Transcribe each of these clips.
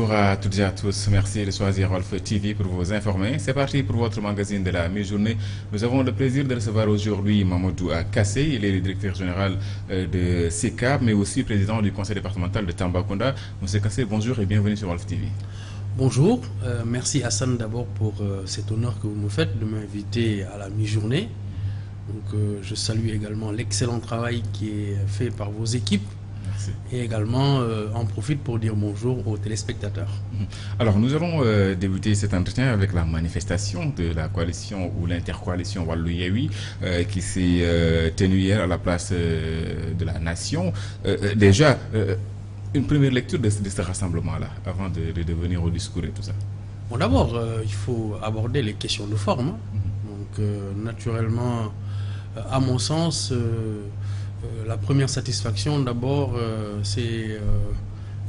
Bonjour à toutes et à tous. Merci de choisir Walf TV pour vous informer. C'est parti pour votre magazine de la mi-journée. Nous avons le plaisir de recevoir aujourd'hui Mamadou Kassé. Il est le directeur général de SICAP, mais aussi président du conseil départemental de Tambacounda. Monsieur Kassé, bonjour et bienvenue sur Walf TV. Bonjour, merci Hassan d'abord pour cet honneur que vous me faites de m'inviter à la mi-journée. Donc, je salue également l'excellent travail qui est fait par vos équipes. Merci. Et également en profite pour dire bonjour aux téléspectateurs. Alors nous allons débuter cet entretien avec la manifestation de la coalition ou l'intercoalition Wallu-Yewwi qui s'est tenue hier à la place de la Nation. Déjà, une première lecture de ce rassemblement-là avant de venir au discours et tout ça. Bon, d'abord, il faut aborder les questions de forme. Donc naturellement, à mon sens, la première satisfaction, d'abord, c'est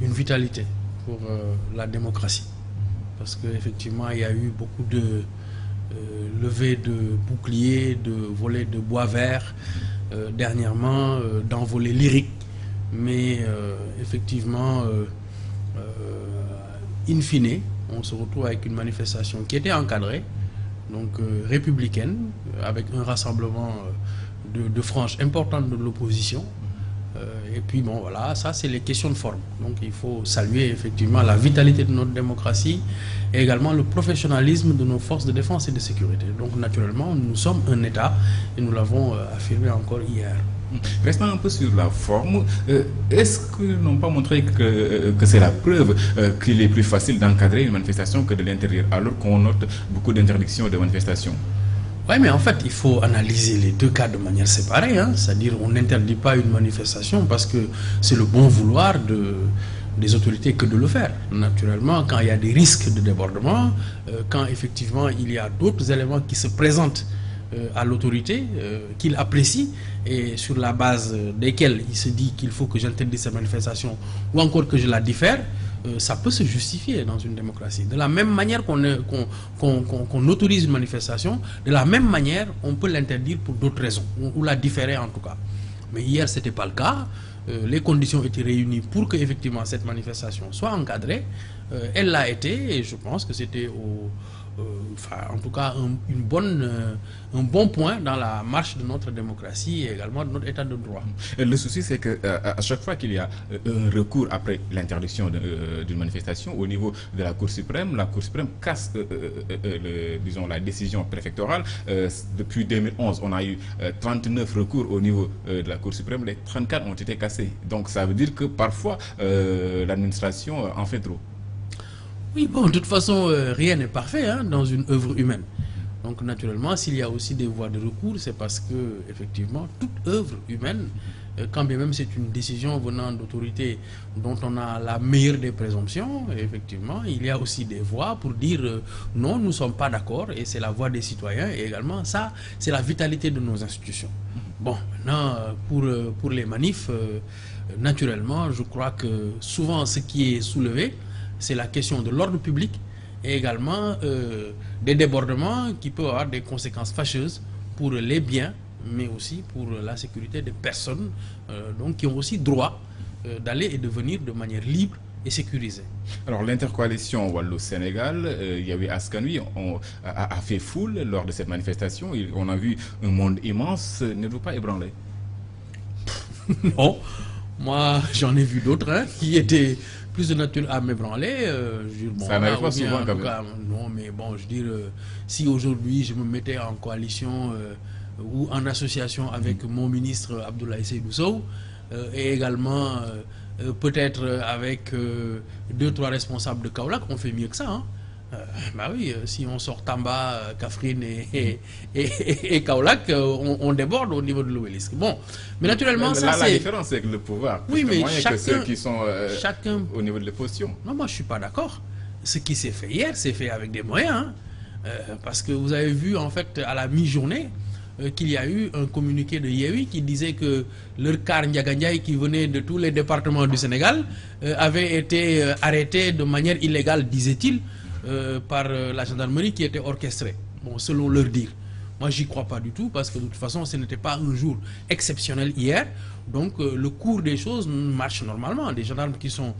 une vitalité pour la démocratie. Parce qu'effectivement, il y a eu beaucoup de levées de boucliers, de volets de bois vert, dernièrement, d'envolées lyriques. Mais effectivement, in fine, on se retrouve avec une manifestation qui était encadrée, donc républicaine, avec un rassemblement de franges importantes de l'opposition. Et puis bon voilà, ça c'est les questions de forme. Donc il faut saluer effectivement la vitalité de notre démocratie et également le professionnalisme de nos forces de défense et de sécurité. Donc naturellement, nous sommes un État et nous l'avons affirmé encore hier. Restant un peu sur la forme, est-ce qu'ils n'ont pas montré que c'est la preuve qu'il est plus facile d'encadrer une manifestation que de l'intérieur, alors qu'on note beaucoup d'interdictions de manifestations? Oui, mais en fait, il faut analyser les deux cas de manière séparée. C'est-à-dire, on n'interdit pas une manifestation parce que c'est le bon vouloir des autorités que de le faire. Naturellement, quand il y a des risques de débordement, quand effectivement il y a d'autres éléments qui se présentent à l'autorité, qu'il apprécie, et sur la base desquels il se dit qu'il faut que j'interdise cette manifestation ou encore que je la diffère, ça peut se justifier dans une démocratie. De la même manière qu'on autorise une manifestation, de la même manière, on peut l'interdire pour d'autres raisons, ou la différer en tout cas. Mais hier, ce n'était pas le cas. Les conditions étaient réunies pour que effectivement cette manifestation soit encadrée. Elle l'a été, et je pense que c'était en tout cas un bon point dans la marche de notre démocratie et également de notre état de droit. Le souci, c'est qu'à chaque fois qu'il y a un recours après l'interdiction d'une manifestation au niveau de la Cour suprême casse disons, la décision préfectorale. Depuis 2011, on a eu 39 recours au niveau de la Cour suprême, les 34 ont été cassés. Donc ça veut dire que parfois l'administration en fait trop. Oui, bon, de toute façon, rien n'est parfait dans une œuvre humaine. Donc, naturellement, s'il y a aussi des voies de recours, c'est parce que, effectivement, toute œuvre humaine, quand bien même c'est une décision venant d'autorités dont on a la meilleure des présomptions, effectivement, il y a aussi des voies pour dire non, nous ne sommes pas d'accord, et c'est la voix des citoyens, et également, ça, c'est la vitalité de nos institutions. Bon, maintenant, pour les manifs, naturellement, je crois que souvent, ce qui est soulevé, c'est la question de l'ordre public et également des débordements qui peuvent avoir des conséquences fâcheuses pour les biens, mais aussi pour la sécurité des personnes donc qui ont aussi droit d'aller et de venir de manière libre et sécurisée. Alors l'intercoalition Wallu-Sénégal, Yewwi Askan Wi a fait foule lors de cette manifestation. On a vu un monde immense. N'êtes-vous pas ébranlé? Non, moi j'en ai vu d'autres qui étaient plus de nature à m'ébranler. Bon, ça n'arrive pas souvent quand même. Non, mais bon, je veux dire, si aujourd'hui je me mettais en coalition ou en association avec mon ministre Abdoulaye Seydou Sow et également peut-être avec 2-3 responsables de Kaolack, on fait mieux que ça. Bah oui, si on sort Tamba, Kaffrine et Kaolack, on déborde au niveau de l'obélisque. Bon, mais naturellement, mais ça c'est... La différence c'est que le pouvoir, oui, mais chacun, que ceux qui sont au niveau de l'opposition. Non, moi je suis pas d'accord. Ce qui s'est fait hier, c'est fait avec des moyens. Parce que vous avez vu en fait à la mi-journée qu'il y a eu un communiqué de Yewwi qui disait que leur car Ndiaga Ndiaye qui venait de tous les départements du Sénégal avait été arrêté de manière illégale, disait-il, par la gendarmerie qui était orchestrée, bon, selon leur dire. Moi, j'y crois pas du tout parce que de toute façon, ce n'était pas un jour exceptionnel hier. Donc, le cours des choses marche normalement. Des gendarmes qui sont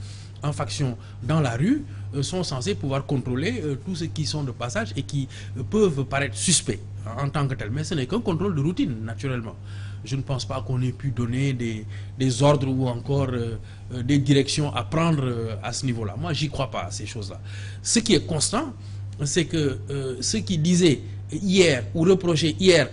en faction dans la rue sont censés pouvoir contrôler tous ceux qui sont de passage et qui peuvent paraître suspects en tant que tels. Mais ce n'est qu'un contrôle de routine, naturellement. Je ne pense pas qu'on ait pu donner des ordres ou encore des directions à prendre à ce niveau-là. Moi, j'y crois pas à ces choses-là. Ce qui est constant, c'est que ceux qui disaient hier ou reprochaient hier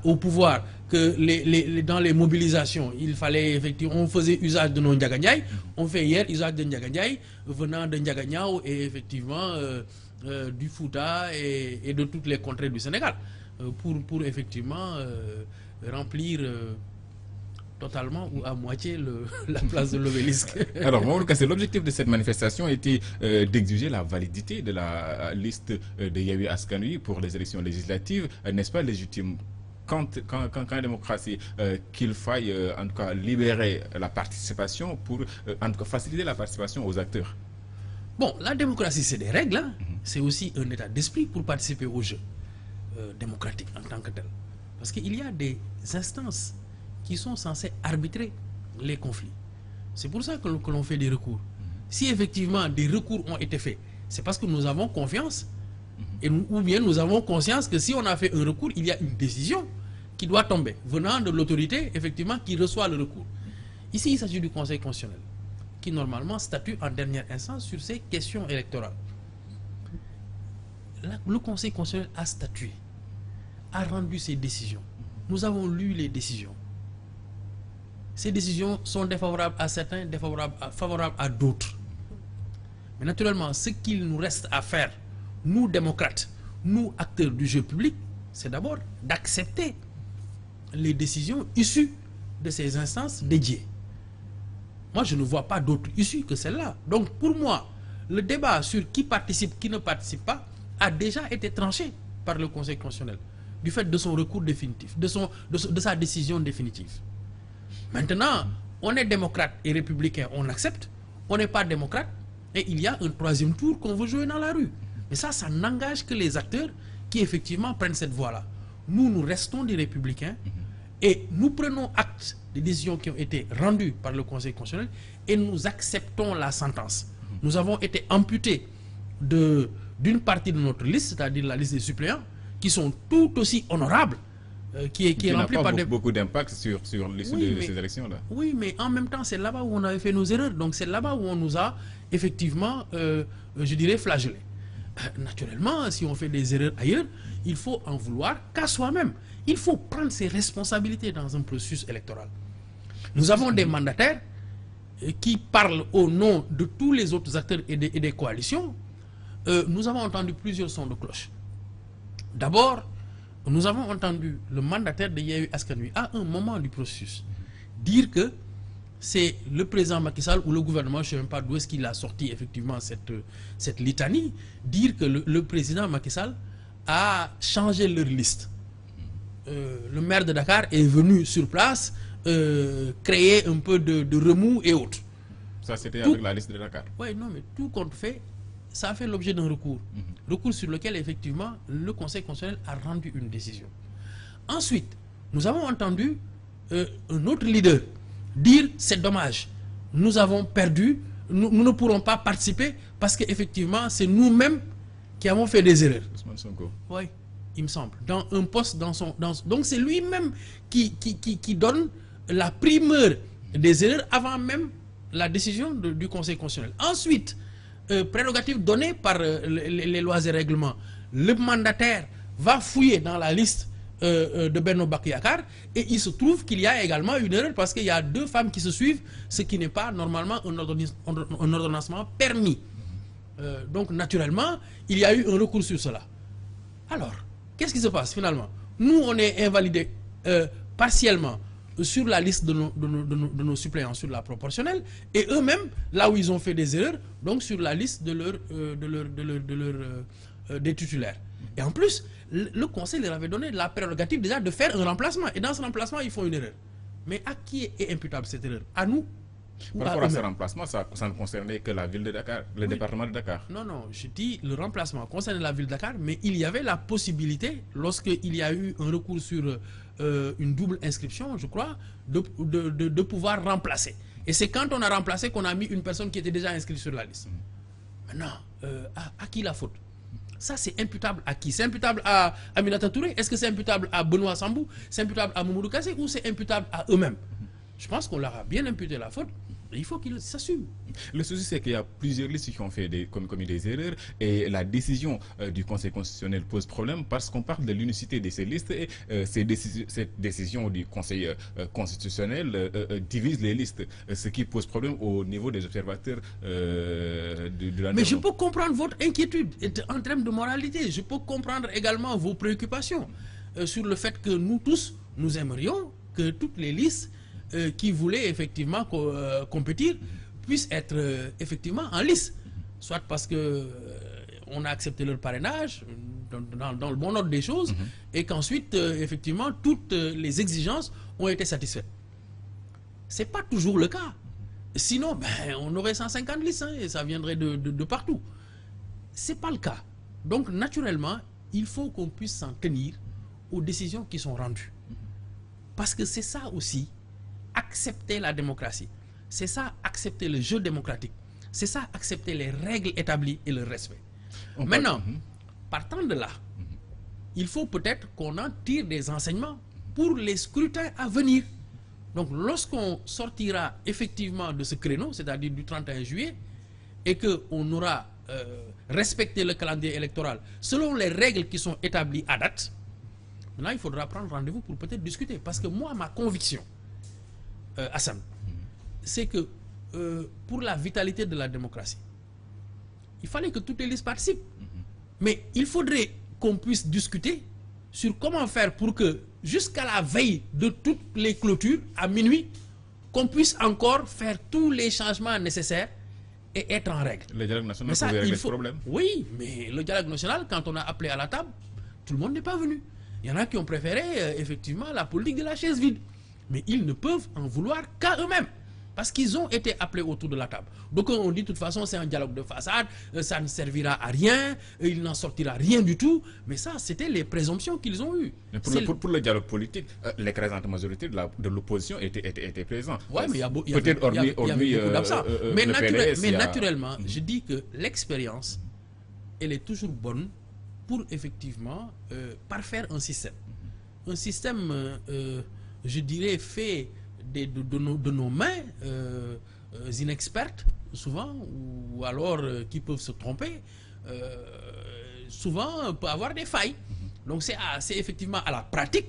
au pouvoir que dans les mobilisations, il fallait effectivement, on faisait usage de nos Ndiaga Ndiaye, on fait hier usage de Ndiaga Ndiaye venant de Ndiaga Niao et effectivement du Fouta et de toutes les contrées du Sénégal pour effectivement remplir totalement ou à moitié la place de l'Obélisque. Alors, Mamadou Kassé, l'objectif de cette manifestation était d'exiger la validité de la liste de Yewwi Askan Wi pour les élections législatives. N'est-ce pas légitime quand la démocratie qu'il faille en tout cas libérer la participation pour en tout cas faciliter la participation aux acteurs? Bon, la démocratie, c'est des règles, hein. C'est aussi un état d'esprit pour participer au jeu démocratique en tant que tel. Parce qu'il y a des instances qui sont censées arbitrer les conflits. C'est pour ça que l'on fait des recours. Si effectivement des recours ont été faits, c'est parce que nous avons confiance ou bien nous avons conscience que si on a fait un recours, il y a une décision qui doit tomber, venant de l'autorité, effectivement, qui reçoit le recours. Ici, il s'agit du Conseil constitutionnel, qui normalement statue en dernière instance sur ces questions électorales. Là, le Conseil constitutionnel a statué, a rendu ses décisions. Nous avons lu les décisions. Ces décisions sont défavorables à certains, favorables à d'autres. Mais naturellement, ce qu'il nous reste à faire, nous démocrates, nous acteurs du jeu public, c'est d'abord d'accepter les décisions issues de ces instances dédiées. Moi, je ne vois pas d'autre issue que celle-là. Donc, pour moi, le débat sur qui participe, qui ne participe pas, a déjà été tranché par le Conseil constitutionnel, du fait de son recours définitif, de sa décision définitive. Maintenant, on est démocrate et républicain, on accepte. On n'est pas démocrate et il y a un troisième tour qu'on veut jouer dans la rue. Mais ça n'engage que les acteurs qui effectivement prennent cette voie-là. Nous restons des républicains et nous prenons acte des décisions qui ont été rendues par le Conseil constitutionnel et nous acceptons la sentence. Nous avons été amputés d'une partie de notre liste, c'est-à-dire la liste des suppléants, qui sont tout aussi honorables, qui est remplie par beaucoup d'impact sur l'issue de ces élections-là. Oui, mais en même temps, c'est là-bas où on avait fait nos erreurs. Donc c'est là-bas où on nous a effectivement, je dirais, flagellés. Naturellement, si on fait des erreurs ailleurs, il faut en vouloir qu'à soi-même. Il faut prendre ses responsabilités dans un processus électoral. Nous avons des mandataires qui parlent au nom de tous les autres acteurs et des coalitions. Nous avons entendu plusieurs sons de cloche. D'abord, nous avons entendu le mandataire de Yewwi Askan Wi à un moment du processus dire que c'est le président Macky Sall ou le gouvernement, je ne sais même pas d'où est-ce qu'il a sorti effectivement cette litanie, dire que le président Macky Sall a changé leur liste. Le maire de Dakar est venu sur place créer un peu de remous et autres. Ça, c'était avec la liste de Dakar. Oui, non, mais tout compte fait, ça a fait l'objet d'un recours. Recours sur lequel, effectivement, le Conseil constitutionnel a rendu une décision. Ensuite, nous avons entendu un autre leader dire c'est dommage, nous avons perdu, nous ne pourrons pas participer parce qu'effectivement, c'est nous-mêmes qui avons fait des erreurs. Ousmane Sonko. Oui, il me semble. Dans un poste, donc c'est lui-même qui donne la primeur des erreurs avant même la décision du Conseil constitutionnel. Ensuite, prérogative donnée par les lois et règlements, le mandataire va fouiller dans la liste de Benno Bokk Yakaar et il se trouve qu'il y a également une erreur parce qu'il y a deux femmes qui se suivent, ce qui n'est pas normalement un ordonnancement permis. Donc naturellement, il y a eu un recours sur cela. Alors, qu'est-ce qui se passe finalement? Nous, on est invalidés partiellement sur la liste de nos suppléants sur la proportionnelle et eux-mêmes, là où ils ont fait des erreurs, donc sur la liste des titulaires. Et en plus, le Conseil leur avait donné la prérogative déjà de faire un remplacement. Et dans ce remplacement, ils font une erreur. Mais à qui est imputable cette erreur? À nous? Par rapport à ce remplacement, ça ne concernait que la ville de Dakar, le département de Dakar. Non, non, je dis le remplacement concernait la ville de Dakar, mais il y avait la possibilité, lorsqu'il y a eu un recours sur une double inscription, je crois, de pouvoir remplacer. Et c'est quand on a remplacé qu'on a mis une personne qui était déjà inscrite sur la liste. Maintenant, à qui la faute? Ça, c'est imputable à qui? C'est imputable à Aminata Touré? Est-ce que c'est imputable à Benoît Sambou? C'est imputable à Mamadou Kassé? Ou c'est imputable à eux-mêmes? Je pense qu'on leur a bien imputé la faute. Il faut qu'ils s'assument. Le souci, c'est qu'il y a plusieurs listes qui ont fait commis des erreurs et la décision du Conseil constitutionnel pose problème parce qu'on parle de l'unicité de ces listes et cette décision du Conseil constitutionnel divise les listes, ce qui pose problème au niveau des observateurs de la. Mais je peux comprendre votre inquiétude en termes de moralité. Je peux comprendre également vos préoccupations sur le fait que nous tous, nous aimerions que toutes les listes qui voulaient effectivement compétir puissent être effectivement en lice, soit parce que on a accepté leur parrainage dans le bon ordre des choses et qu'ensuite effectivement toutes les exigences ont été satisfaites. C'est pas toujours le cas. Sinon, on aurait 150 listes et ça viendrait de partout. C'est pas le cas. Donc naturellement, il faut qu'on puisse s'en tenir aux décisions qui sont rendues. Parce que c'est ça aussi, accepter la démocratie. C'est ça, accepter le jeu démocratique. C'est ça, accepter les règles établies et le respect. Maintenant, partant de là, il faut peut-être qu'on en tire des enseignements pour les scrutins à venir. Donc, lorsqu'on sortira effectivement de ce créneau, c'est-à-dire du 31 juillet, et qu'on aura respecté le calendrier électoral selon les règles qui sont établies à date, maintenant, il faudra prendre rendez-vous pour peut-être discuter. Parce que moi, ma conviction, Hassan, c'est que pour la vitalité de la démocratie, il fallait que toutes les listes participent. Mais il faudrait qu'on puisse discuter sur comment faire pour que jusqu'à la veille de toutes les clôtures, à minuit, qu'on puisse encore faire tous les changements nécessaires et être en règle. Le dialogue national pouvait régler ce problème. Oui, mais le dialogue national, quand on a appelé à la table, tout le monde n'est pas venu. Il y en a qui ont préféré effectivement la politique de la chaise vide. Mais ils ne peuvent en vouloir qu'à eux-mêmes. Parce qu'ils ont été appelés autour de la table. Donc on dit de toute façon c'est un dialogue de façade, ça ne servira à rien, il n'en sortira rien du tout. Mais ça, c'était les présomptions qu'ils ont eues. Mais pour le dialogue politique, l'écrasante majorité de l'opposition était présente. Oui, mais il y a beaucoup d'absents. Mais naturellement, je dis que l'expérience, elle est toujours bonne pour effectivement parfaire un système. Un système, je dirais, fait de nos mains inexpertes, souvent, ou alors qui peuvent se tromper, souvent peut avoir des failles. Donc c'est effectivement à la pratique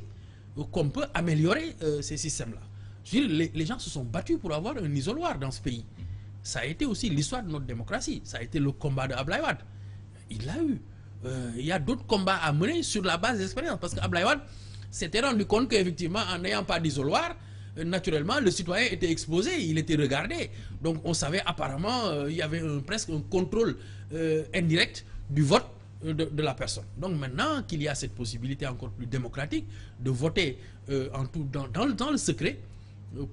qu'on peut améliorer ces systèmes-là. Je veux dire, les gens se sont battus pour avoir un isoloir dans ce pays. Ça a été aussi l'histoire de notre démocratie. Ça a été le combat de Abdoulaye Wade. Il l'a eu. Il y a d'autres combats à mener sur la base d'expérience. Parce qu'Abdoulaye Wade s'était rendu compte qu'effectivement, en n'ayant pas d'isoloir, naturellement, le citoyen était exposé, il était regardé. Donc on savait apparemment, il y avait presque un contrôle indirect du vote de la personne. Donc maintenant qu'il y a cette possibilité encore plus démocratique de voter dans le secret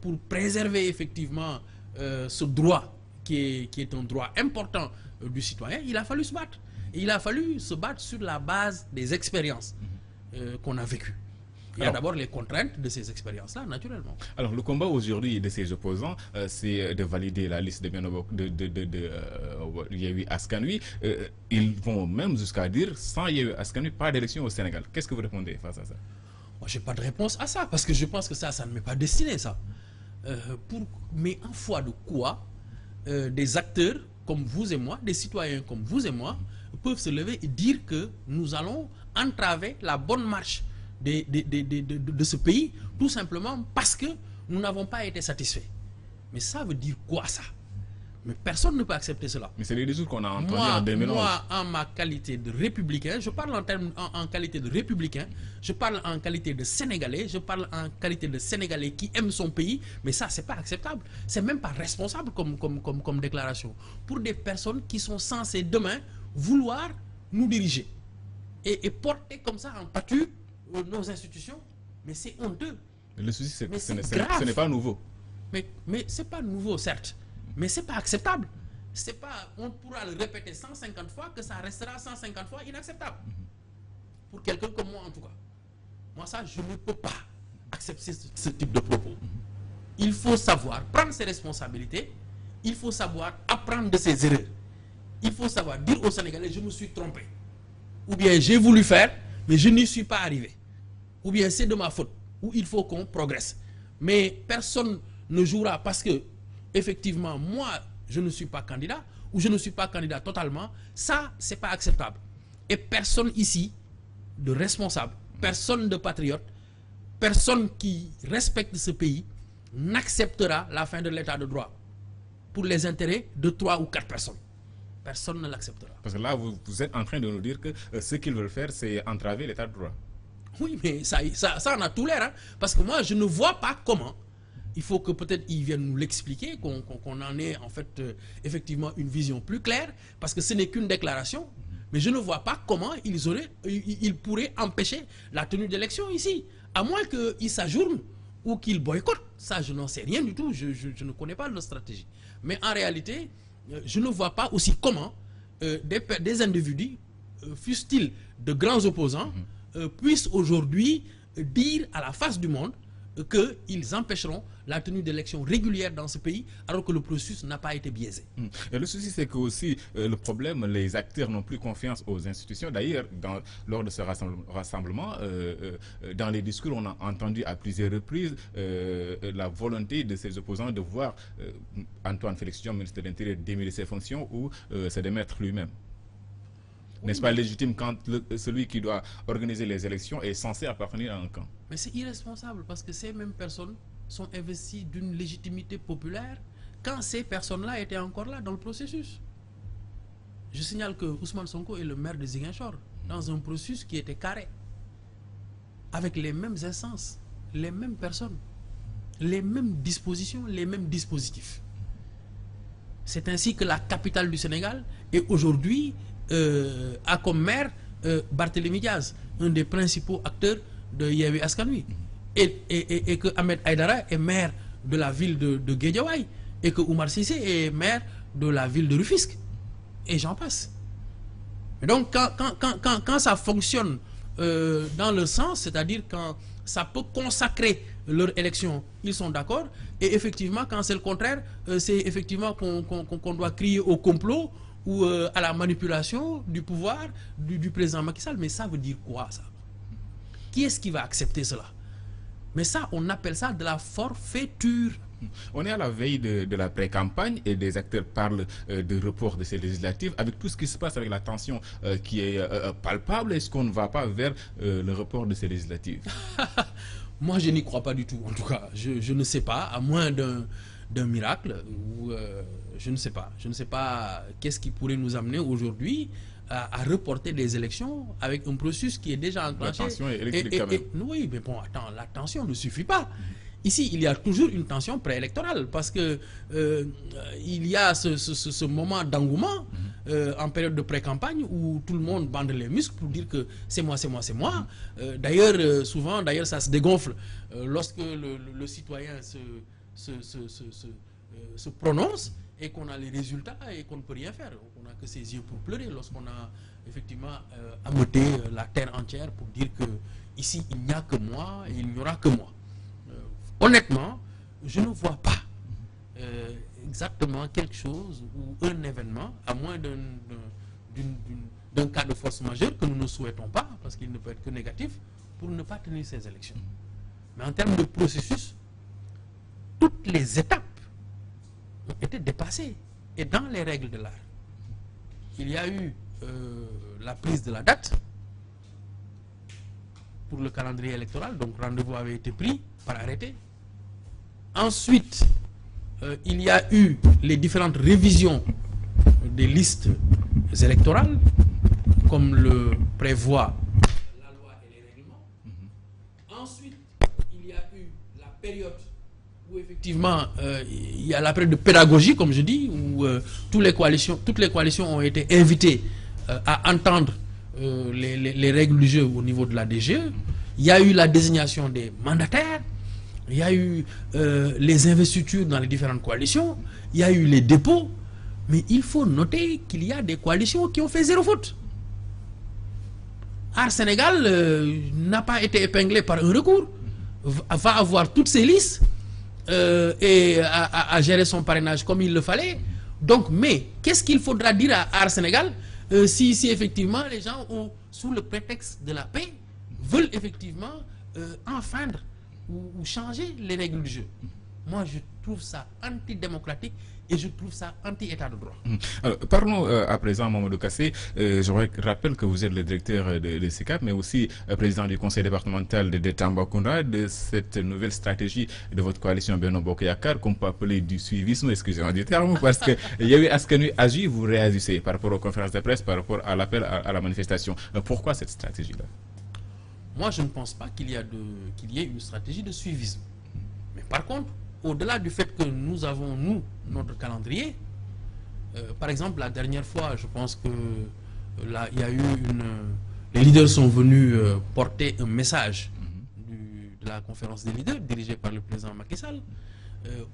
pour préserver effectivement ce droit qui est un droit important du citoyen, il a fallu se battre. Et il a fallu se battre sur la base des expériences qu'on a vécues. Il y a d'abord les contraintes de ces expériences-là, naturellement. Alors, le combat aujourd'hui de ces opposants, c'est de valider la liste de Yewwi Askan Wi. Ils vont même jusqu'à dire, sans Yewwi Askan Wi, pas d'élection au Sénégal. Qu'est-ce que vous répondez face à ça? Moi, je n'ai pas de réponse à ça, parce que je pense que ça ne m'est pas destiné, ça. Mais en foi de quoi des acteurs comme vous et moi, des citoyens comme vous et moi, peuvent se lever et dire que nous allons entraver la bonne marche de ce pays, tout simplement parce que nous n'avons pas été satisfaits. Mais ça veut dire quoi, ça? Mais personne ne peut accepter cela. Mais c'est les discours qu'on a entendus en 2011. Moi, en ma qualité de républicain, je parle en qualité de républicain, je parle en qualité de Sénégalais, je parle en qualité de Sénégalais qui aime son pays, mais ça, c'est pas acceptable. C'est même pas responsable comme déclaration. Pour des personnes qui sont censées demain vouloir nous diriger et porter comme ça en pâture nos institutions, mais c'est honteux. Le souci, c'est que ce n'est pas nouveau. Mais c'est pas nouveau, certes. Mais c'est pas acceptable. C'est pas, on pourra le répéter 150 fois que ça restera 150 fois inacceptable. Pour quelqu'un comme moi, en tout cas. Moi, ça, je ne peux pas accepter ce type de propos. il faut savoir prendre ses responsabilités, il faut savoir apprendre de ses erreurs. Il faut savoir dire aux Sénégalais, je me suis trompé. Ou bien j'ai voulu faire, mais je n'y suis pas arrivé. Ou bien c'est de ma faute, ou il faut qu'on progresse. Mais personne ne jouera parce que, effectivement, moi, je ne suis pas candidat, ou je ne suis pas candidat totalement. Ça, c'est pas acceptable. Et personne ici de responsable, personne de patriote, personne qui respecte ce pays n'acceptera la fin de l'état de droit pour les intérêts de 3 ou 4 personnes. Personne ne l'acceptera. Parce que là, vous êtes en train de nous dire que ce qu'ils veulent faire, c'est entraver l'état de droit. Oui, mais ça en a tout l'air. Hein? Parce que moi, je ne vois pas comment. Il faut que peut-être ils viennent nous l'expliquer, qu'on en ait en fait effectivement une vision plus claire, parce que ce n'est qu'une déclaration. Mais je ne vois pas comment ils pourraient empêcher la tenue d'élections ici. À moins qu'ils s'ajournent ou qu'ils boycottent. Ça, je n'en sais rien du tout. Je ne connais pas leur stratégie. Mais en réalité, je ne vois pas aussi comment des individus, fussent-ils de grands opposants, puissent aujourd'hui dire à la face du monde qu'ils empêcheront la tenue d'élections régulières dans ce pays alors que le processus n'a pas été biaisé. Et le souci, c'est que aussi le problème, les acteurs n'ont plus confiance aux institutions. D'ailleurs, lors de ce rassemblement, dans les discours, on a entendu à plusieurs reprises la volonté de ces opposants de voir Antoine Félix Diome, ministre de l'Intérieur, démissionner de ses fonctions ou se démettre lui-même. N'est-ce pas légitime quand celui qui doit organiser les élections est censé appartenir à un camp? Mais c'est irresponsable parce que ces mêmes personnes sont investies d'une légitimité populaire quand ces personnes-là étaient encore là dans le processus. Je signale que Ousmane Sonko est le maire de Ziguinchor dans un processus qui était carré, avec les mêmes instances, les mêmes personnes, les mêmes dispositions, les mêmes dispositifs. C'est ainsi que la capitale du Sénégal est aujourd'hui a comme maire Barthélémy Diaz, un des principaux acteurs de Yewwi Askan Wi, et que Ahmed Aïdara est maire de la ville de Guédiawaye, et que Oumar Cissé est maire de la ville de Rufisque, et j'en passe. Et donc quand ça fonctionne dans le sens, c'est-à-dire quand ça peut consacrer leur élection, ils sont d'accord, et effectivement quand c'est le contraire, c'est effectivement qu'on doit crier au complot ou à la manipulation du pouvoir du président Macky Sall. Mais ça veut dire quoi, ça? Qui est-ce qui va accepter cela? Mais ça, on appelle ça de la forfaiture. On est à la veille de la pré-campagne et des acteurs parlent de report de ces législatives. Avec tout ce qui se passe avec la tension qui est palpable, est-ce qu'on ne va pas vers le report de ces législatives? Moi, je n'y crois pas du tout. En tout cas, je ne sais pas, à moins d'un miracle, ou je ne sais pas. Je ne sais pas qu'est-ce qui pourrait nous amener aujourd'hui à reporter des élections avec un processus qui est déjà enclenché. La tension est électrique quand même. Oui, mais bon, attends, la tension ne suffit pas. Ici, il y a toujours une tension préélectorale parce que il y a ce moment d'engouement en période de pré-campagne où tout le monde bande les muscles pour dire que c'est moi, c'est moi, c'est moi. D'ailleurs, souvent, ça se dégonfle lorsque le citoyen se prononce et qu'on a les résultats et qu'on ne peut rien faire. On n'a que ses yeux pour pleurer lorsqu'on a effectivement ameuté la terre entière pour dire que ici, il n'y a que moi et il n'y aura que moi. Honnêtement, je ne vois pas exactement quelque chose ou un événement, à moins d'un cas de force majeure que nous ne souhaitons pas, parce qu'il ne peut être que négatif, pour ne pas tenir ces élections. Mais en termes de processus, toutes les étapes ont été dépassées et dans les règles de l'art. Il y a eu la prise de la date pour le calendrier électoral, donc rendez-vous avait été pris par arrêté. Ensuite, il y a eu les différentes révisions des listes électorales, comme le prévoit la loi et les règlements. Ensuite, il y a eu la période où effectivement il y a la période de pédagogie, comme je dis, où toutes les coalitions ont été invitées à entendre les règles du jeu au niveau de la DGE. Il y a eu la désignation des mandataires, il y a eu les investitures dans les différentes coalitions, il y a eu les dépôts, mais il faut noter qu'il y a des coalitions qui ont fait zéro faute. Art Sénégal n'a pas été épinglé par un recours, va avoir toutes ses listes et à gérer son parrainage comme il le fallait. Donc, mais qu'est-ce qu'il faudra dire à Aar Sénégal si effectivement les gens, sous le prétexte de la paix, veulent effectivement enfreindre ou changer les règles du jeu? Moi, je trouve ça antidémocratique et je trouve ça anti-état de droit. Alors, parlons à présent, Mamadou Kassé. Je rappelle que vous êtes le directeur de SICAP, mais aussi président du conseil départemental de Tambacounda, de cette nouvelle stratégie de votre coalition Benno Bokk Yakaar, qu'on peut appeler du suivisme, excusez-moi du terme, parce que Yewwi Askan Wi agit, vous réagissez par rapport aux conférences de presse, par rapport à l'appel à la manifestation. Pourquoi cette stratégie-là? Moi, je ne pense pas qu'il y ait une stratégie de suivisme. Mais par contre, au-delà du fait que nous avons, notre calendrier, par exemple, la dernière fois, je pense que là, il y a eu les leaders sont venus porter un message de la conférence des leaders dirigée par le président Macky Sall,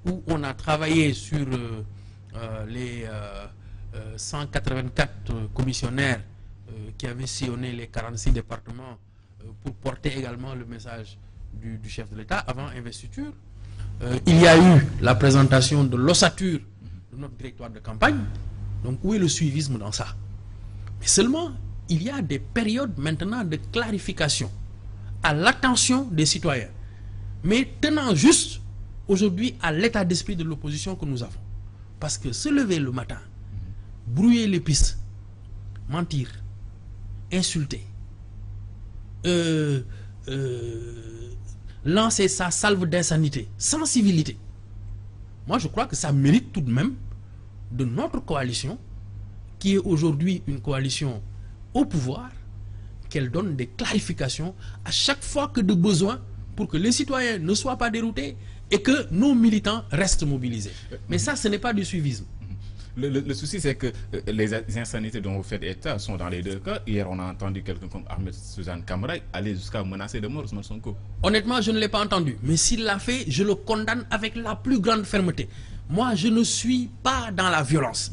où on a travaillé sur les 184 commissionnaires qui avaient sillonné les 46 départements pour porter également le message du chef de l'État avant investiture. Il y a eu la présentation de l'ossature de notre directoire de campagne. Donc, où est le suivisme dans ça? Mais seulement, il y a des périodes maintenant de clarification à l'attention des citoyens, mais tenant juste aujourd'hui à l'état d'esprit de l'opposition que nous avons. Parce que se lever le matin, brouiller les pistes, mentir, insulter, lancer sa salve d'insanité sans civilité, moi je crois que ça mérite tout de même de notre coalition, qui est aujourd'hui une coalition au pouvoir, qu'elle donne des clarifications à chaque fois que de besoin, pour que les citoyens ne soient pas déroutés et que nos militants restent mobilisés. Mais ça, ce n'est pas du suivisme. Le souci, c'est que les insanités dont vous faites état sont dans les deux cas. Hier, on a entendu quelqu'un comme Ahmed Suzanne Camara aller jusqu'à menacer de mort Ousmane Sonko. Honnêtement, je ne l'ai pas entendu. Mais s'il l'a fait, je le condamne avec la plus grande fermeté. Moi, je ne suis pas dans la violence.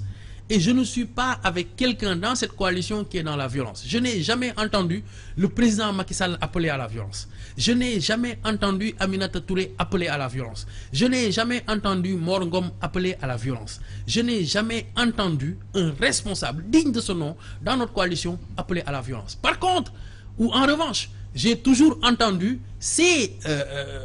Et je ne suis pas avec quelqu'un dans cette coalition qui est dans la violence. Je n'ai jamais entendu le président Macky Sall appeler à la violence. Je n'ai jamais entendu Aminata Touré appeler à la violence. Je n'ai jamais entendu Mor Ngom appeler à la violence. Je n'ai jamais entendu un responsable digne de ce nom dans notre coalition appeler à la violence. Par contre, ou en revanche, j'ai toujours entendu ces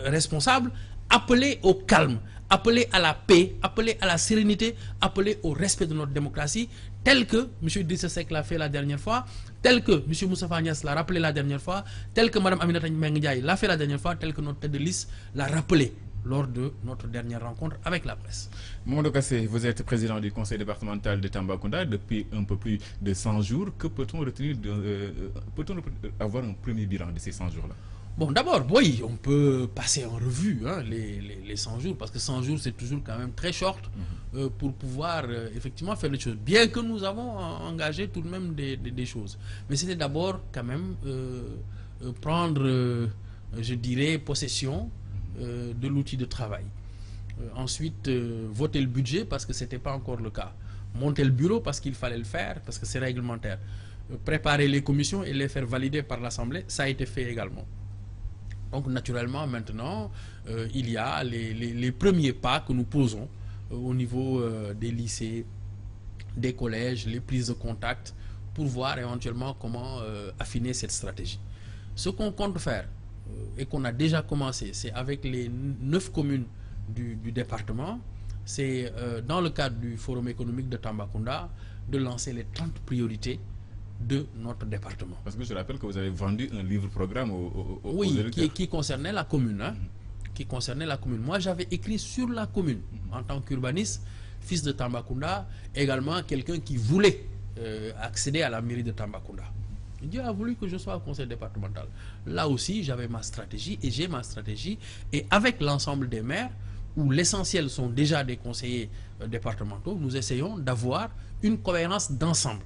responsables appeler au calme, appeler à la paix, appeler à la sérénité, appeler au respect de notre démocratie, tel que M. Idrissa Seck l'a fait la dernière fois, tel que M. Moustapha Niasse l'a rappelé la dernière fois, tel que Mme Aminata Mbengue Ndiaye l'a fait la dernière fois, tel que notre tête de liste l'a rappelé lors de notre dernière rencontre avec la presse. Mamadou Kassé, vous êtes président du conseil départemental de Tambacounda depuis un peu plus de 100 jours. Que peut-on retenir peut-on avoir un premier bilan de ces 100 jours-là? Bon, d'abord, oui, on peut passer en revue les 100 jours, parce que 100 jours, c'est toujours quand même très short pour pouvoir effectivement faire les choses. Bien que nous avons engagé tout de même des choses. Mais c'était d'abord quand même prendre, je dirais, possession de l'outil de travail. Ensuite, voter le budget, parce que ce n'était pas encore le cas. Monter le bureau, parce qu'il fallait le faire, parce que c'est réglementaire. Préparer les commissions et les faire valider par l'Assemblée, ça a été fait également. Donc naturellement maintenant il y a les premiers pas que nous posons au niveau des lycées, des collèges, les prises de contact pour voir éventuellement comment affiner cette stratégie. Ce qu'on compte faire et qu'on a déjà commencé, c'est avec les 9 communes du département, c'est dans le cadre du forum économique de Tambacounda de lancer les 30 priorités de notre département. Parce que je rappelle que vous avez vendu un livre-programme aux électeurs. Qui concernait la commune. Qui concernait la commune. Moi, j'avais écrit sur la commune, en tant qu'urbaniste, fils de Tambacounda, également quelqu'un qui voulait accéder à la mairie de Tambacounda. Dieu a voulu que je sois au conseil départemental. Là aussi, j'avais ma stratégie et j'ai ma stratégie. Et avec l'ensemble des maires, où l'essentiel sont déjà des conseillers départementaux, nous essayons d'avoir une cohérence d'ensemble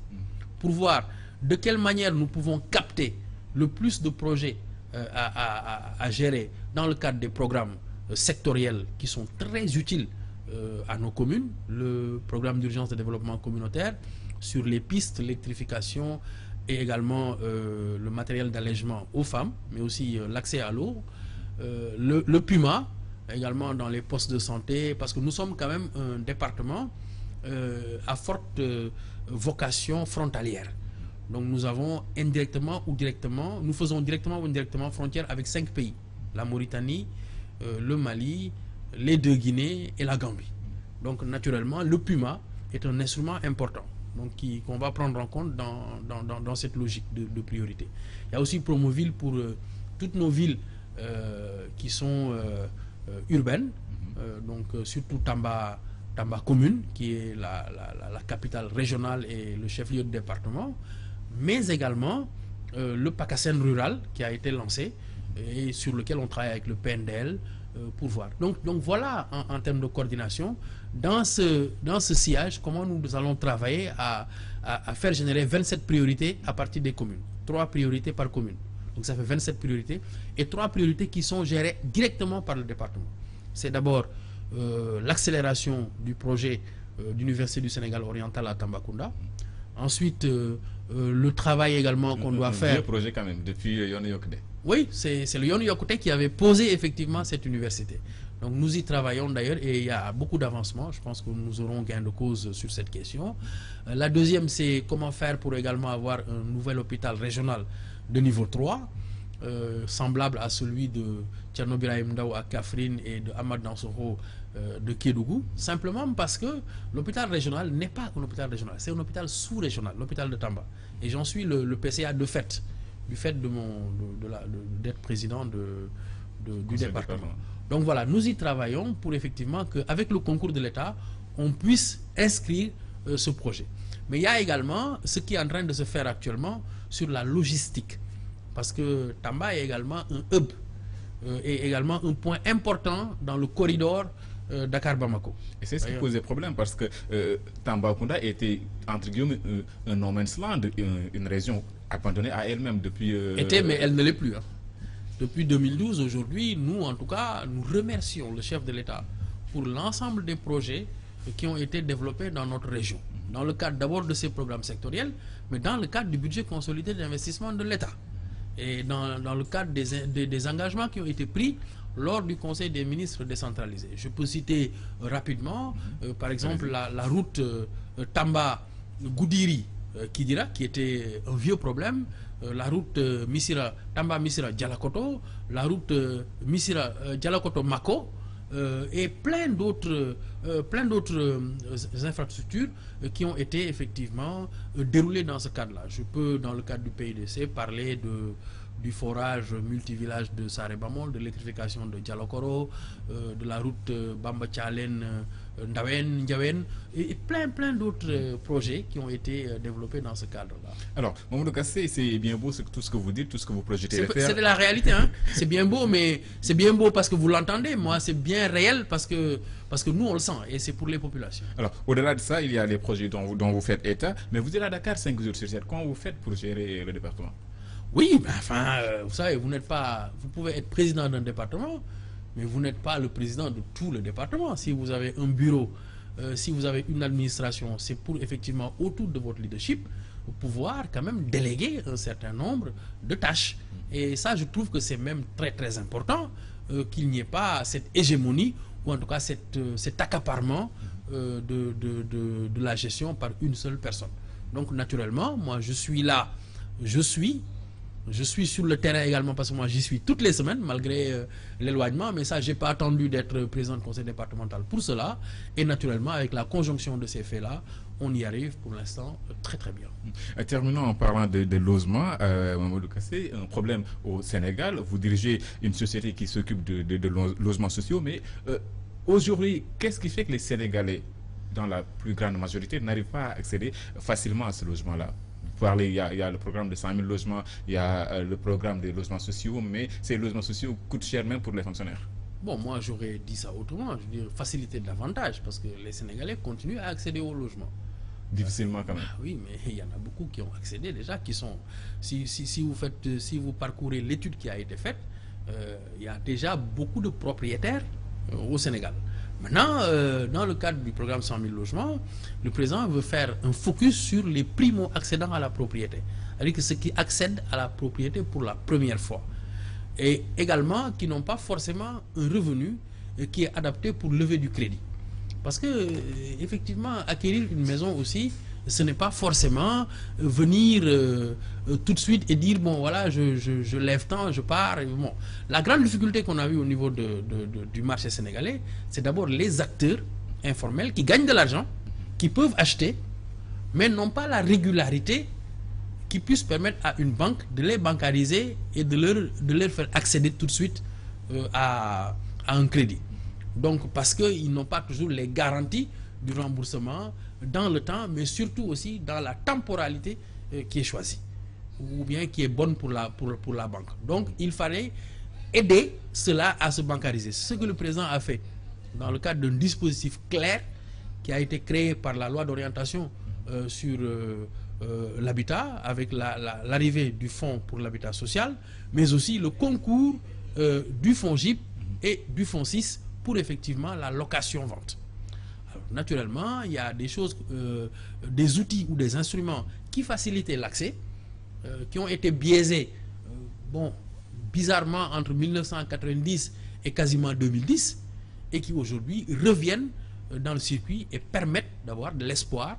pour voir de quelle manière nous pouvons capter le plus de projets à gérer dans le cadre des programmes sectoriels qui sont très utiles à nos communes, le programme d'urgence de développement communautaire, sur les pistes, l'électrification et également le matériel d'allègement aux femmes, mais aussi l'accès à l'eau, le PUMA, également dans les postes de santé, parce que nous sommes quand même un département à forte vocation frontalière. Donc nous avons indirectement ou directement, nous faisons directement ou indirectement frontière avec 5 pays. La Mauritanie, le Mali, les 2 Guinées et la Gambie. Donc naturellement, le PUMA est un instrument important, donc qu'on va prendre en compte dans cette logique de priorité. Il y a aussi Promoville pour toutes nos villes qui sont urbaines, donc surtout Tamba commune, qui est la capitale régionale et le chef-lieu de département, mais également le PACASEN rural qui a été lancé et sur lequel on travaille avec le PNDL pour voir. Donc voilà en termes de coordination, dans ce sillage, comment nous allons travailler à faire générer 27 priorités à partir des communes. 3 priorités par commune. Donc ça fait 27 priorités et 3 priorités qui sont gérées directement par le département. C'est d'abord l'accélération du projet d'Université du Sénégal oriental à Tambacounda. Ensuite, le travail également qu'on doit faire. Un vieux projet quand même, depuis Yono Yokouté. Oui, c'est le Yono Yokouté qui avait posé effectivement cette université. Donc nous y travaillons d'ailleurs et il y a beaucoup d'avancements. Je pense que nous aurons gain de cause sur cette question. La deuxième, c'est comment faire pour également avoir un nouvel hôpital régional de niveau 3. Semblable à celui de Thierno Birahim Ndao à Kaffrine et de Ahmad Dansokho de Kédougou, simplement parce que l'hôpital régional n'est pas un hôpital régional, c'est un hôpital sous-régional, l'hôpital de Tamba. Et j'en suis le PCA de fait, du fait d'être président du département. Donc voilà, nous y travaillons pour effectivement qu'avec le concours de l'État, on puisse inscrire ce projet. Mais il y a également ce qui est en train de se faire actuellement sur la logistique. Parce que Tamba est également un hub et également un point important dans le corridor Dakar-Bamako. Et c'est ce qui posait problème parce que Tambacounda était entre guillemets un no man's land, une région abandonnée à elle-même depuis... mais elle ne l'est plus. Hein. Depuis 2012, aujourd'hui, nous en tout cas, nous remercions le chef de l'État pour l'ensemble des projets qui ont été développés dans notre région. Dans le cadre d'abord de ces programmes sectoriels, mais dans le cadre du budget consolidé d'investissement de l'État. Et dans le cadre des engagements qui ont été pris lors du Conseil des ministres décentralisé. Je peux citer rapidement, par exemple, la route Tamba-Goudiri-Kidira, qui était un vieux problème, la route Tamba-Missira-Dialakoto, la route Missira-Dialakoto-Mako, et plein d'autres infrastructures qui ont été effectivement déroulées dans ce cadre-là. Je peux, dans le cadre du PIDC, parler du forage multivillage de Sarebamol, de l'électrification de Dialokoro, de la route Bamba-Tchalen, Ndawen, Ndiawen, et plein d'autres projets qui ont été développés dans ce cadre-là. Alors, Mamadou Kassé, c'est bien beau tout ce que vous dites, tout ce que vous projetez de faire. C'est de la réalité, hein. C'est bien beau, mais c'est bien beau parce que vous l'entendez. Moi, c'est bien réel parce que nous, on le sent, et c'est pour les populations. Alors, au-delà de ça, il y a les projets dont vous faites état, mais vous êtes à Dakar 5 jours sur 7. Comment vous faites pour gérer le département? Oui, mais enfin, vous savez, vous pouvez être président d'un département, mais vous n'êtes pas le président de tout le département. Si vous avez un bureau, si vous avez une administration, c'est pour effectivement, autour de votre leadership, pouvoir quand même déléguer un certain nombre de tâches. Et ça, je trouve que c'est même très important qu'il n'y ait pas cette hégémonie, ou en tout cas cet accaparement de la gestion par une seule personne. Donc naturellement, moi je suis là, je suis sur le terrain également parce que moi j'y suis toutes les semaines malgré l'éloignement, mais ça j'ai pas attendu d'être président du conseil départemental pour cela, et naturellement avec la conjonction de ces faits-là, on y arrive pour l'instant très bien. Terminons en parlant de logement, Mamadou Kassé, un problème au Sénégal, vous dirigez une société qui s'occupe de logements sociaux, mais aujourd'hui, qu'est-ce qui fait que les Sénégalais, dans la plus grande majorité, n'arrivent pas à accéder facilement à ce logement-là? Il y a le programme de 100 000 logements, il y a le programme des logements sociaux, mais ces logements sociaux coûtent cher même pour les fonctionnaires. Bon, moi j'aurais dit ça autrement, je veux dire faciliter davantage, parce que les Sénégalais continuent à accéder au logement. Difficilement quand même. Oui, mais il y en a beaucoup qui ont accédé déjà, qui sont... Si vous parcourez l'étude qui a été faite, il y a déjà beaucoup de propriétaires au Sénégal. Maintenant, dans le cadre du programme 100 000 logements, le président veut faire un focus sur les primo-accédants à la propriété. C'est-à-dire que ceux qui accèdent à la propriété pour la première fois. Et également qui n'ont pas forcément un revenu qui est adapté pour lever du crédit. Parce que, effectivement, acquérir une maison aussi, ce n'est pas forcément venir tout de suite et dire, bon, voilà, je lève tant, je pars. Bon. La grande difficulté qu'on a eue au niveau du marché sénégalais, c'est d'abord les acteurs informels qui gagnent de l'argent, qui peuvent acheter, mais n'ont pas la régularité qui puisse permettre à une banque de les bancariser et de leur faire accéder tout de suite à un crédit. Donc, parce qu'ils n'ont pas toujours les garanties du remboursement dans le temps, mais surtout aussi dans la temporalité qui est choisie, ou bien qui est bonne pour la banque. Donc, il fallait aider cela à se bancariser. C'est ce que le président a fait dans le cadre d'un dispositif clair qui a été créé par la loi d'orientation sur l'habitat, avec l'arrivée du fonds pour l'habitat social, mais aussi le concours du fonds GIP et du fonds 6 pour effectivement la location-vente. Naturellement, il y a des choses, des outils ou des instruments qui facilitaient l'accès, qui ont été biaisés, bon, bizarrement entre 1990 et quasiment 2010, et qui aujourd'hui reviennent dans le circuit et permettent d'avoir de l'espoir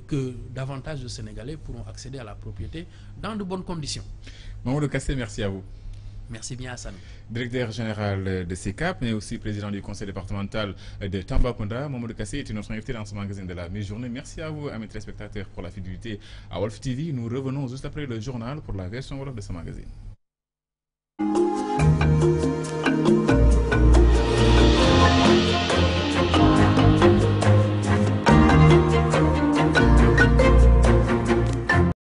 que davantage de Sénégalais pourront accéder à la propriété dans de bonnes conditions. Mamadou Kassé, merci à vous. Merci bien, Hassan. Directeur général de SECAP, mais aussi président du conseil départemental de Tambacounda. Mamadou Kassé est notre invité dans ce magazine de la mi-journée. Merci à vous, amis téléspectateurs, pour la fidélité à Wolf TV. Nous revenons juste après le journal pour la version Wolof de ce magazine.